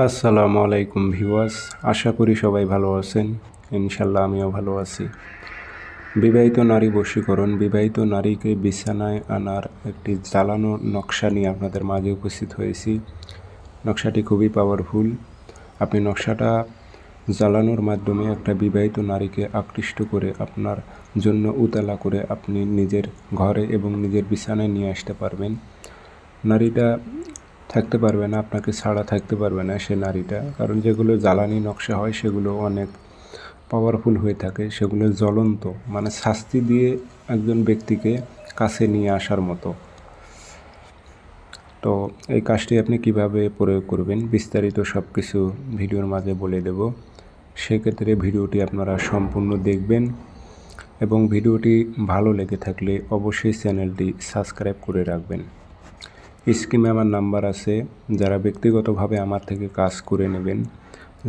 আসসালামু আলাইকুম ভিউয়ার্স, আশা করি সবাই ভালো আছেন। ইনশাল্লাহ আমিও ভালো আছি। বিবাহিত নারী বশীকরণ, বিবাহিত নারীকে বিছানায় আনার একটি জ্বালানো নকশা নিয়ে আপনাদের মাঝে উপস্থিত হয়েছি। নকশাটি খুবই পাওয়ারফুল। আপনি নকশাটা জ্বালানোর মাধ্যমে একটা বিবাহিত নারীকে আকৃষ্ট করে আপনার জন্য উতলা করে আপনি নিজের ঘরে এবং নিজের বিছানায় নিয়ে আসতে পারবেন। নারীটা থাকতে পারবে না, আপনাকে ছাড়া থাকতে পারবে না সে নারীটা, কারণ যেগুলো জ্বালানি নকশা হয় সেগুলো অনেক পাওয়ারফুল হয়ে থাকে, সেগুলো জ্বলন্ত, মানে শাস্তি দিয়ে একজন ব্যক্তিকে কাছে নিয়ে আসার মতো। তো এই কাজটি আপনি কিভাবে প্রয়োগ করবেন বিস্তারিত সব কিছু ভিডিওর মাঝে বলে দেব। সেক্ষেত্রে ভিডিওটি আপনারা সম্পূর্ণ দেখবেন এবং ভিডিওটি ভালো লেগে থাকলে অবশ্যই চ্যানেলটি সাবস্ক্রাইব করে রাখবেন। স্ক্রিনে আমার নাম্বার আছে, যারা ব্যক্তিগতভাবে আমার থেকে কাজ করে নেবেন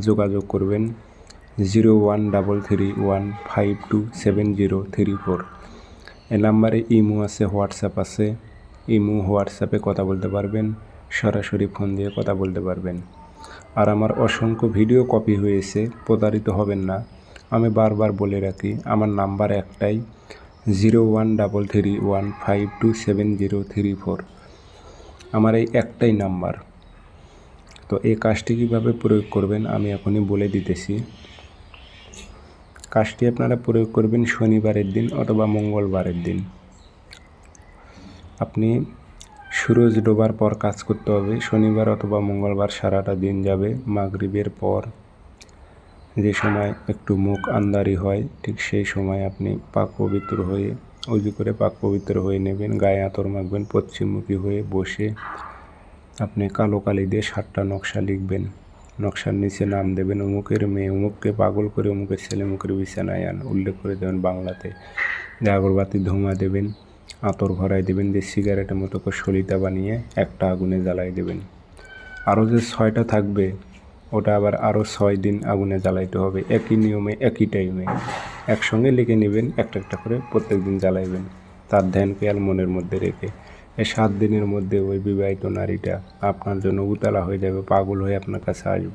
যোগাযোগ করবেন 013315270034। এই নাম্বারে ইমো আছে, হোয়াটসঅ্যাপ আছে। ইমো হোয়াটসঅ্যাপে কথা বলতে পারবেন, সরাসরি ফোন দিয়ে কথা বলতে পারবেন। আর আমার অসংখ্য ভিডিও কপি হয়েছে, প্রতারিত হবেন না। আমি বারবার বলে রাখি, আমার নাম্বার একটাই 013315270034। আমার এই একটাই নাম্বার। তো এই কাজটি কীভাবে প্রয়োগ করবেন আমি এখনই বলে দিতেছি। কাজটি আপনারা প্রয়োগ করবেন শনিবারের দিন অথবা মঙ্গলবারের দিন। আপনি সূরজ ডোবার পর কাজ করতে হবে। শনিবার অথবা মঙ্গলবার সারাটা দিন যাবে। মাগরিবের পর যে সময় একটু মুখ আন্দারি হয়, ঠিক সেই সময় আপনি পাক পবিত্র হয়ে উজু করে পাক পবিত্র হয়ে নেবেন। গায়ে আতর মাখবেন, পশ্চিমমুখী হয়ে বসে আপনি কালো কালি দিয়ে 7টা নকশা লিখবেন। নকশার নিচে নাম দেবেন, অমুকের মেয়ে অমুককে পাগল করে অমুকের ছেলে মুখের বিছানায় আন, উল্লেখ করে দেবেন বাংলাতে। আগরবাতি ধোঁয়া দেবেন, আতর ভরাই দেবেন, দিয়ে সিগারেটের মতো করে সলিতা বানিয়ে একটা আগুনে জ্বালাই দেবেন। আরও যে 6টা থাকবে ওটা আবার আরও 6 দিন আগুনে জ্বালাইতে হবে, একই নিয়মে একই টাইমে। একসঙ্গে লিখে নেবেন, একটা একটা করে প্রত্যেক দিন জ্বালাইবেন, তার ধ্যান খেয়াল মনের মধ্যে রেখে। এই 7 দিনের মধ্যে ওই বিবাহিত নারীটা আপনার জন্য উতলা হয়ে যাবে, পাগল হয়ে আপনার কাছে আসবে।